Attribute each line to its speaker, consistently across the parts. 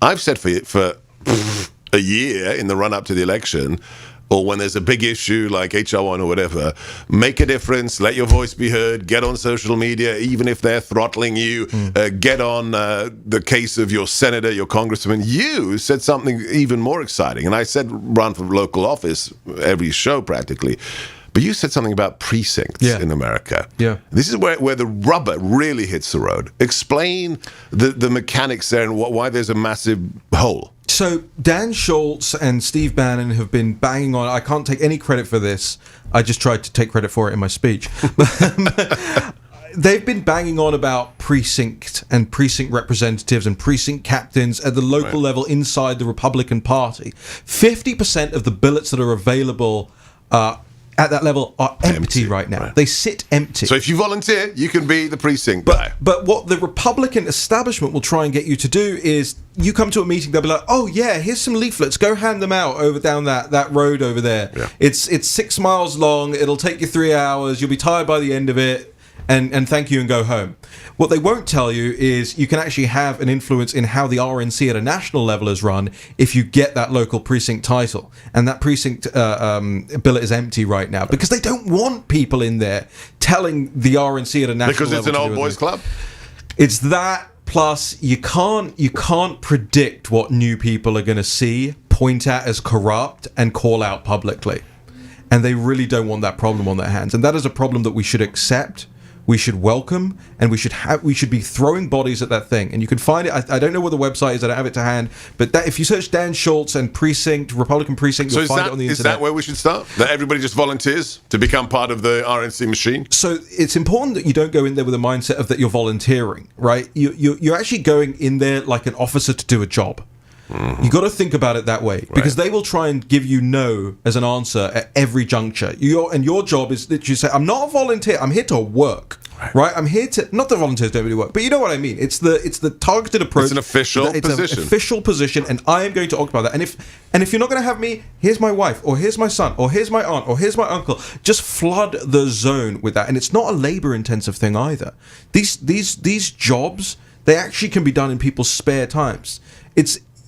Speaker 1: I've said for a year in the run-up to the election, or when there's a big issue like HR1 or whatever, make a difference, let your voice be heard, get on social media, even if they're throttling you, get on the case of your senator, your congressman. You said something even more exciting, and I said run for local office every show practically, but you said something about precincts in America.
Speaker 2: Yeah.
Speaker 1: This is where the rubber really hits the road. Explain the mechanics there and why there's a massive hole.
Speaker 2: So Dan Schultz and Steve Bannon have been banging on. I can't take any credit for this. I just tried to take credit for it in my speech. They've been banging on about precinct and precinct representatives and precinct captains at the local level inside the Republican Party. 50% of the billets that are available at that level are empty right now. They sit empty.
Speaker 1: So if you volunteer, you can be the precinct guy.
Speaker 2: But what the Republican establishment will try and get you to do is, you come to a meeting, they'll be like, oh yeah, here's some leaflets, go hand them out over down that road over there. Yeah. It's 6 miles long, it'll take you 3 hours, you'll be tired by the end of it, and thank you and go home. What they won't tell you is you can actually have an influence in how the RNC at a national level is run if you get that local precinct title. And that precinct billet is empty right now because they don't want people in there telling the RNC at a national level.
Speaker 1: Because it's an old boys club?
Speaker 2: It's that, plus you can't predict what new people are going to see, point at as corrupt, and call out publicly. And they really don't want that problem on their hands. And that is a problem that we should accept, we should welcome, and we should be throwing bodies at that thing. And you can find it. I don't know what the website is. I don't have it to hand. But if you search Dan Schultz and precinct, Republican precinct, you'll find it on the internet.
Speaker 1: Is that where we should start? That everybody just volunteers to become part of the RNC machine?
Speaker 2: So it's important that you don't go in there with a mindset of that you're volunteering, right? You're actually going in there like an officer to do a job. You got to think about it that way, because they will try and give you no as an answer at every juncture. Your job is that you say, I'm not a volunteer, I'm here to work. Right, I'm here to, not that volunteers don't really work, but you know what I mean. It's the targeted approach.
Speaker 1: It's an official position.
Speaker 2: It's an official position, and I am going to occupy that. And if you're not going to have me, here's my wife, or here's my son, or here's my aunt, or here's my uncle. Just flood the zone with that, and it's not a labor-intensive thing either. These jobs, they actually can be done in people's spare times.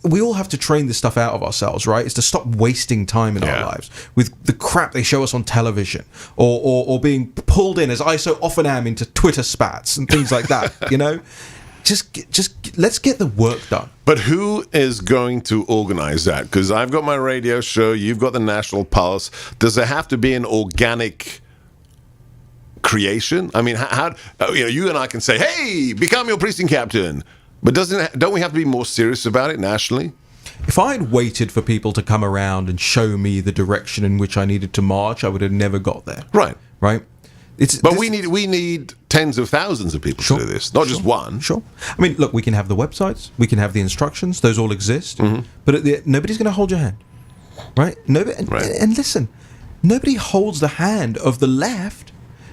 Speaker 2: We all have to train this stuff out of ourselves, right? It's to stop wasting time in our lives with the crap they show us on television, or being pulled in, as I so often am, into Twitter spats and things like that. You know, just let's get the work done.
Speaker 1: But who is going to organize that? Because I've got my radio show, you've got the National Pulse. Does there have to be an organic creation? I mean, how you and I can say, "Hey, become your precinct captain." But don't we have to be more serious about it nationally?
Speaker 2: If I'd waited for people to come around and show me the direction in which I needed to march, I would have never got there. Right.
Speaker 1: We need tens of thousands of people to do this, not just one.
Speaker 2: Sure. I mean, look, we can have the websites, we can have the instructions; those all exist. But nobody's going to hold your hand, right? And listen, nobody holds the hand of the left.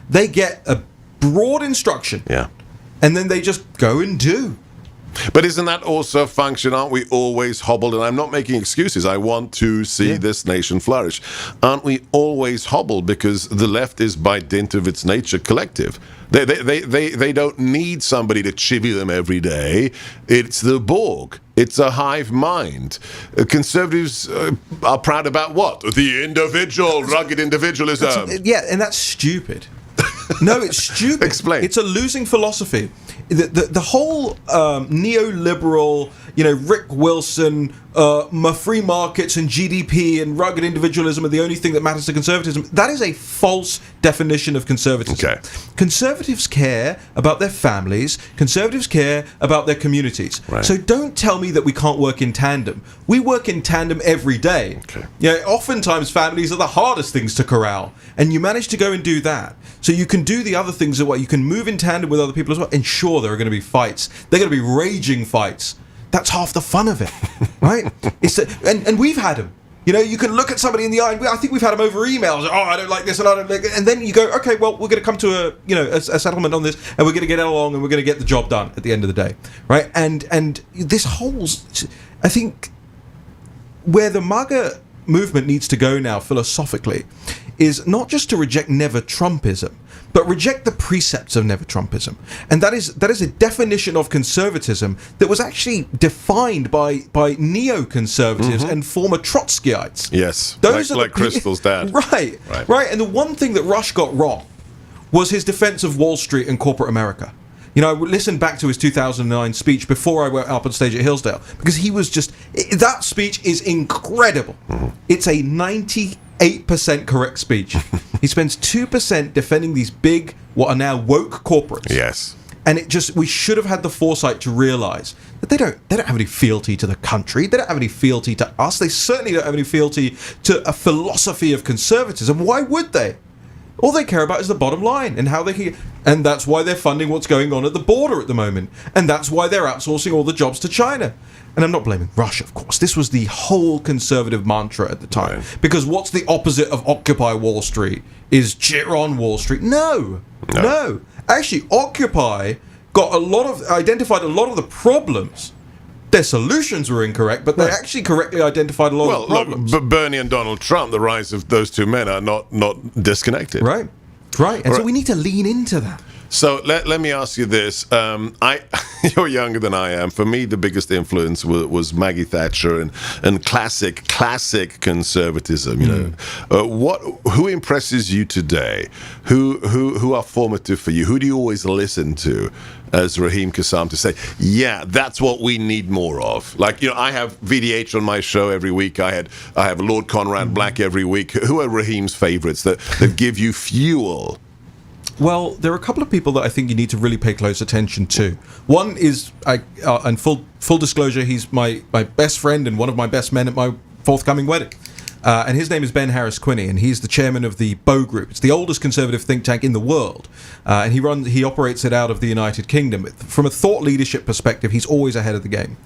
Speaker 2: They get a broad instruction, and then they just go and do.
Speaker 1: But isn't that also a function? Aren't we always hobbled? And I'm not making excuses. I want to see this nation flourish. Aren't we always hobbled because the left is, by dint of its nature, collective? They don't need somebody to chivvy them every day. It's the Borg. It's a hive mind. Conservatives are proud about what? The individual, rugged individualism.
Speaker 2: And that's stupid. No, it's stupid.
Speaker 1: Explain.
Speaker 2: It's a losing philosophy. The whole neoliberal, Rick Wilson, free markets and GDP and rugged individualism are the only thing that matters to conservatism. That is a false definition of conservatism. Okay. Conservatives care about their families. Conservatives care about their communities. Right. So don't tell me that we can't work in tandem. We work in tandem every day. Okay. Oftentimes families are the hardest things to corral, and you manage to go and do that. So you can do the other things as well. You can move in tandem with other people as well. And sure, there are going to be fights. They're going to be raging fights. That's half the fun of it, right? And we've had them. You can look at somebody in the eye, and I think we've had them over emails. Oh, I don't like this, and I don't like it. And then you go, okay, well, we're going to come to a settlement on this, and we're going to get along, and we're going to get the job done at the end of the day, right? And this whole, I think, where the MAGA movement needs to go now philosophically is not just to reject never Trumpism, but reject the precepts of never-Trumpism. And that is a definition of conservatism that was actually defined by neoconservatives and former Trotskyites.
Speaker 1: Yes,
Speaker 2: Those are
Speaker 1: like Crystal's dad.
Speaker 2: Right. And the one thing that Rush got wrong was his defense of Wall Street and corporate America. You know, I listened back to his 2009 speech before I went up on stage at Hillsdale, because he was just... That speech is incredible. It's a 98% correct speech. He spends 2% defending these big, what are now woke corporates.
Speaker 1: Yes.
Speaker 2: And we should have had the foresight to realise that they don't have any fealty to the country. They don't have any fealty to us. They certainly don't have any fealty to a philosophy of conservatism. Why would they? All they care about is the bottom line and how they can... And that's why they're funding what's going on at the border at the moment. And that's why they're outsourcing all the jobs to China. And I'm not blaming Russia, of course. This was the whole conservative mantra at the time. Right. Because what's the opposite of Occupy Wall Street? Is cheer on Wall Street? No. Actually, Occupy identified a lot of the problems. Their solutions were incorrect, but they actually correctly identified a lot of the problems.
Speaker 1: Look, Bernie and Donald Trump, the rise of those two men are not disconnected.
Speaker 2: Right. And so we need to lean into that.
Speaker 1: So let me ask you this. You're younger than I am. For me, the biggest influence was Maggie Thatcher and classic conservatism. You know, who impresses you today? Who are formative for you? Who do you always listen to as Raheem Kassam to say, yeah, that's what we need more of? Like, you know, I have VDH on my show every week. I have Lord Conrad Black every week. Who are Raheem's favorites that give you fuel?
Speaker 2: Well, there are a couple of people that I think you need to really pay close attention to. One is, and full disclosure, he's my best friend and one of my best men at my forthcoming wedding. And his name is Ben Harris-Quinney, and he's the chairman of the Bow Group. It's the oldest conservative think tank in the world, and he operates it out of the United Kingdom. From a thought leadership perspective, he's always ahead of the game.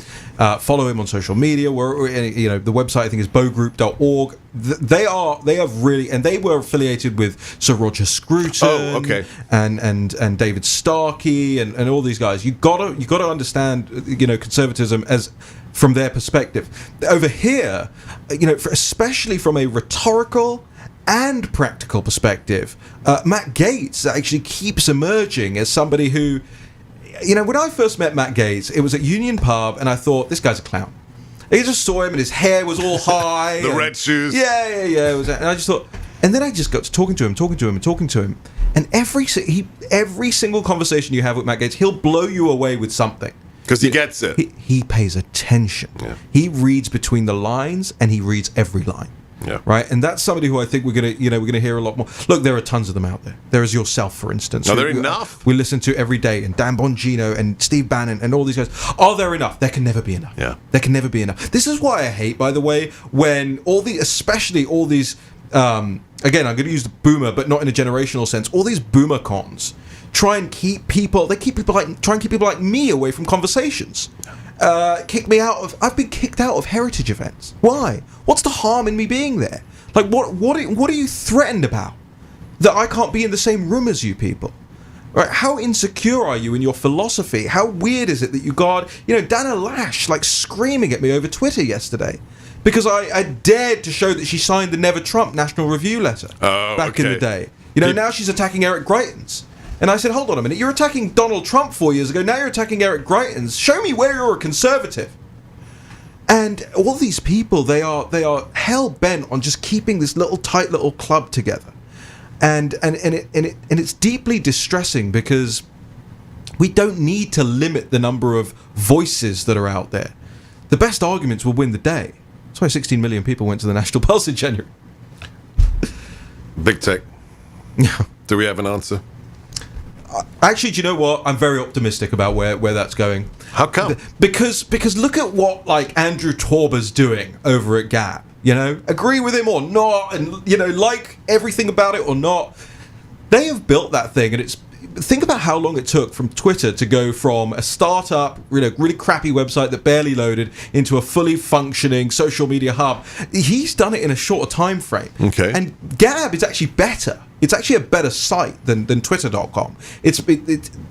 Speaker 2: Follow him on social media. The website I think is bowgroup.org. They were affiliated with Sir Roger Scruton, and David Starkey, and all these guys. You gotta understand, conservatism as from their perspective. Over here, especially from a rhetorical and practical perspective, Matt Gaetz actually keeps emerging as somebody who, when I first met Matt Gaetz, it was at Union Pub, and I thought, this guy's a clown. I just saw him, and his hair was all high.
Speaker 1: Red shoes.
Speaker 2: Yeah. It was, and I just thought, and then I just got to talking to him, and every single conversation you have with Matt Gaetz, he'll blow you away with something.
Speaker 1: Because he gets it.
Speaker 2: He pays attention. Yeah. He reads between the lines, and he reads every line.
Speaker 1: Yeah.
Speaker 2: Right, and that's somebody who I think we're gonna hear a lot more. Look, there are tons of them out there. There is yourself, for instance.
Speaker 1: Are there enough?
Speaker 2: We listen to every day, and Dan Bongino and Steve Bannon and all these guys. Are there enough? There can never be enough.
Speaker 1: Yeah.
Speaker 2: There can never be enough. This is why I hate, by the way, when especially all these. Again, I'm going to use the boomer, but not in a generational sense. All these boomer cons try and keep people like me away from conversations. I've been kicked out of heritage events. Why? What's the harm in me being there? Like, what are you threatened about? That I can't be in the same room as you people? Right? How insecure are you in your philosophy? How weird is it that you guard, Dana Lash, like, screaming at me over Twitter yesterday because I dared to show that she signed the Never Trump National Review letter back in the day. Now she's attacking Eric Greitens. And I said, hold on a minute, you're attacking Donald Trump 4 years ago, now you're attacking Eric Greitens. Show me where you're a conservative. And all these people, they are hell-bent on just keeping this tight little club together. And it's deeply distressing because we don't need to limit the number of voices that are out there. The best arguments will win the day. That's why 16 million people went to the National Pulse in January.
Speaker 1: Big tech. Do we have an answer?
Speaker 2: Actually, do you know what? I'm very optimistic about where that's going.
Speaker 1: How come?
Speaker 2: Because look at what Andrew Torba's doing over at Gap. Agree with him or not, and like everything about it or not. They have built that thing, and think about how long it took from Twitter to go from a startup, really crappy website that barely loaded into a fully functioning social media hub. He's done it in a shorter time frame.
Speaker 1: Okay.
Speaker 2: And Gab is actually better. It's actually a better site than Twitter.com. It's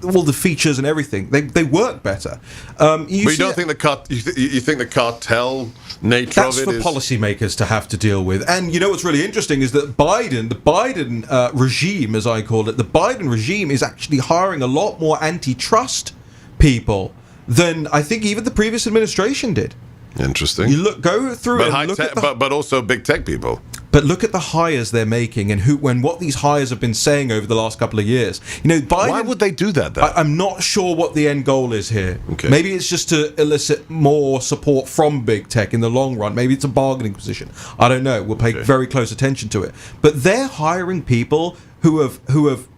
Speaker 2: all the features and everything. They work better.
Speaker 1: You don't think you think the cartel nature
Speaker 2: that's
Speaker 1: of it
Speaker 2: for
Speaker 1: is
Speaker 2: policymakers to have to deal with. And you know what's really interesting is that the Biden regime, as I call it, the Biden regime is actually hiring a lot more antitrust people than I think even the previous administration did.
Speaker 1: interesting?
Speaker 2: You go through
Speaker 1: But
Speaker 2: it
Speaker 1: high
Speaker 2: and look
Speaker 1: tech,
Speaker 2: at the
Speaker 1: but also big tech people.
Speaker 2: But look at the hires they're making and what these hires have been saying over the last couple of years. You know, Biden,
Speaker 1: Why would they do that, though?
Speaker 2: I'm not sure what the end goal is here.
Speaker 1: Okay.
Speaker 2: Maybe it's just to elicit more support from big tech in the long run. Maybe it's a bargaining position. I don't know. We'll pay very close attention to it. But they're hiring people who have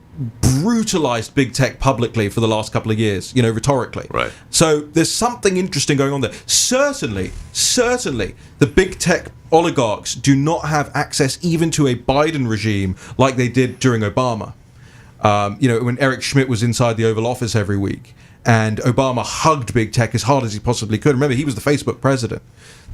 Speaker 2: brutalized big tech publicly for the last couple of years, you know, rhetorically.
Speaker 1: Right.
Speaker 2: So there's something interesting going on there. Certainly, the big tech oligarchs do not have access even to a Biden regime like they did during Obama. You know, when Eric Schmidt was inside the Oval Office every week and Obama hugged big tech as hard as he possibly could. Remember, he was the Facebook president.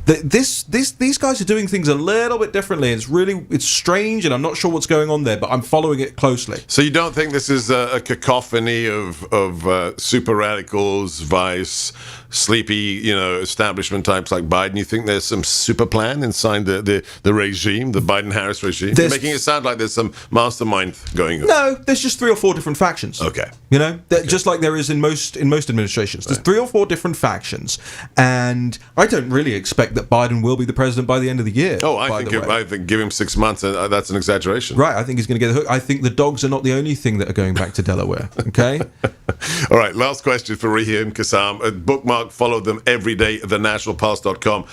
Speaker 2: These guys are doing things a little bit differently. It's strange, and I'm not sure what's going on there, but I'm following it closely.
Speaker 1: So you don't think this is a cacophony of super radicals, vice, sleepy, establishment types like Biden? You think there's some super plan inside the regime, the Biden-Harris regime? You're making it sound like there's some mastermind going on.
Speaker 2: No, there's just 3 or 4 different factions.
Speaker 1: Okay.
Speaker 2: You know, just like there is in most administrations. There's 3 or 4 different factions, and I don't really expect that Biden will be the president by the end of the year.
Speaker 1: Oh, I think give him 6 months, and that's an exaggeration.
Speaker 2: Right, I think he's going to get the hook. I think the dogs are not the only thing that are going back to Delaware. Okay.
Speaker 1: All right, last question for Raheem Kassam. Bookmark, follow them every day at thenationalpulse.com.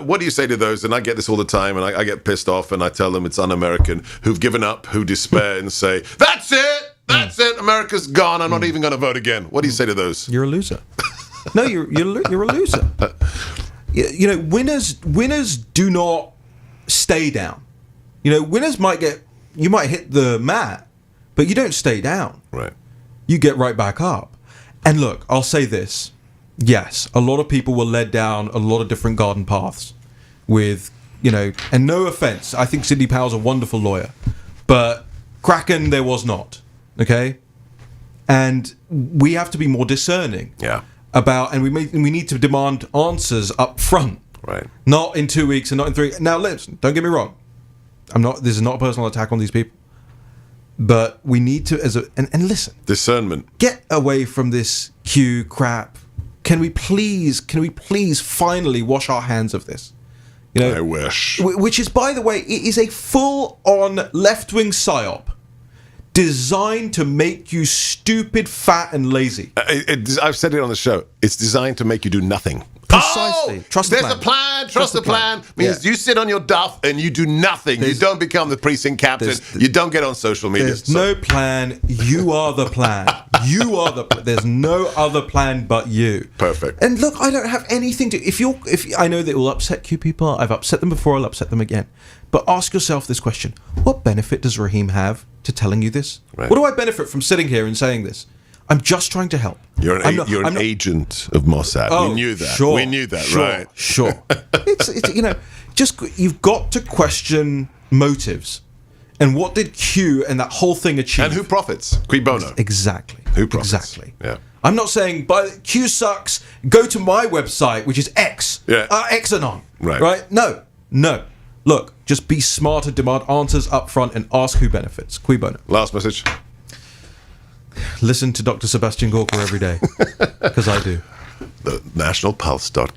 Speaker 1: What do you say to those? And I get this all the time, and I get pissed off, and I tell them it's un-American, who've given up, who despair, and say, that's it, America's gone, I'm not even going to vote again. What do you say to those?
Speaker 2: You're a loser. No, you're a loser. You know, winners do not stay down. You know, winners you might hit the mat, but you don't stay down.
Speaker 1: Right.
Speaker 2: You get right back up. And look, I'll say this. Yes, a lot of people were led down a lot of different garden paths with, and no offense, I think Sidney Powell's a wonderful lawyer, but Kraken there was not. Okay? And we have to be more discerning.
Speaker 1: Yeah.
Speaker 2: And we need to demand answers up front.
Speaker 1: Right.
Speaker 2: Not in 2 weeks and not in 3. Now listen, don't get me wrong. This is not a personal attack on these people. But we need to and listen.
Speaker 1: Discernment.
Speaker 2: Get away from this Q crap. Can we please finally wash our hands of this?
Speaker 1: I wish.
Speaker 2: Which is, by the way, it is a full-on left-wing psyop designed to make you stupid, fat, and lazy.
Speaker 1: I've said it on the show. It's designed to make you do nothing.
Speaker 2: Precisely. Trust the plan.
Speaker 1: There's a plan. Trust the plan. Means you sit on your duff and you do nothing. You don't become the precinct captain. You don't get on social media.
Speaker 2: There's no plan. You are the plan. You are the plan. There's no other plan but you.
Speaker 1: Perfect.
Speaker 2: And look, I don't have anything to. If I know that it will upset Q people. I've upset them before. I'll upset them again. But ask yourself this question: what benefit does Raheem have to telling you this?
Speaker 1: Right.
Speaker 2: What do I benefit from sitting here and saying this? I'm just trying to help.
Speaker 1: You're an agent of Mossad.
Speaker 2: Oh,
Speaker 1: we knew that.
Speaker 2: Sure,
Speaker 1: we knew that, right?
Speaker 2: Sure. It's you've got to question motives. And what did Q and that whole thing achieve?
Speaker 1: And who profits? Qui bono.
Speaker 2: Exactly.
Speaker 1: Who profits?
Speaker 2: Exactly.
Speaker 1: Yeah.
Speaker 2: I'm not saying, but Q sucks. Go to my website, which is X.
Speaker 1: Yeah.
Speaker 2: Xanon.
Speaker 1: Right.
Speaker 2: Right? No. Look, just be smarter, demand answers up front, and ask who benefits. Qui bono.
Speaker 1: Last message.
Speaker 2: Listen to Dr. Sebastian Gorka every day, because I do.
Speaker 1: TheNationalPulse.com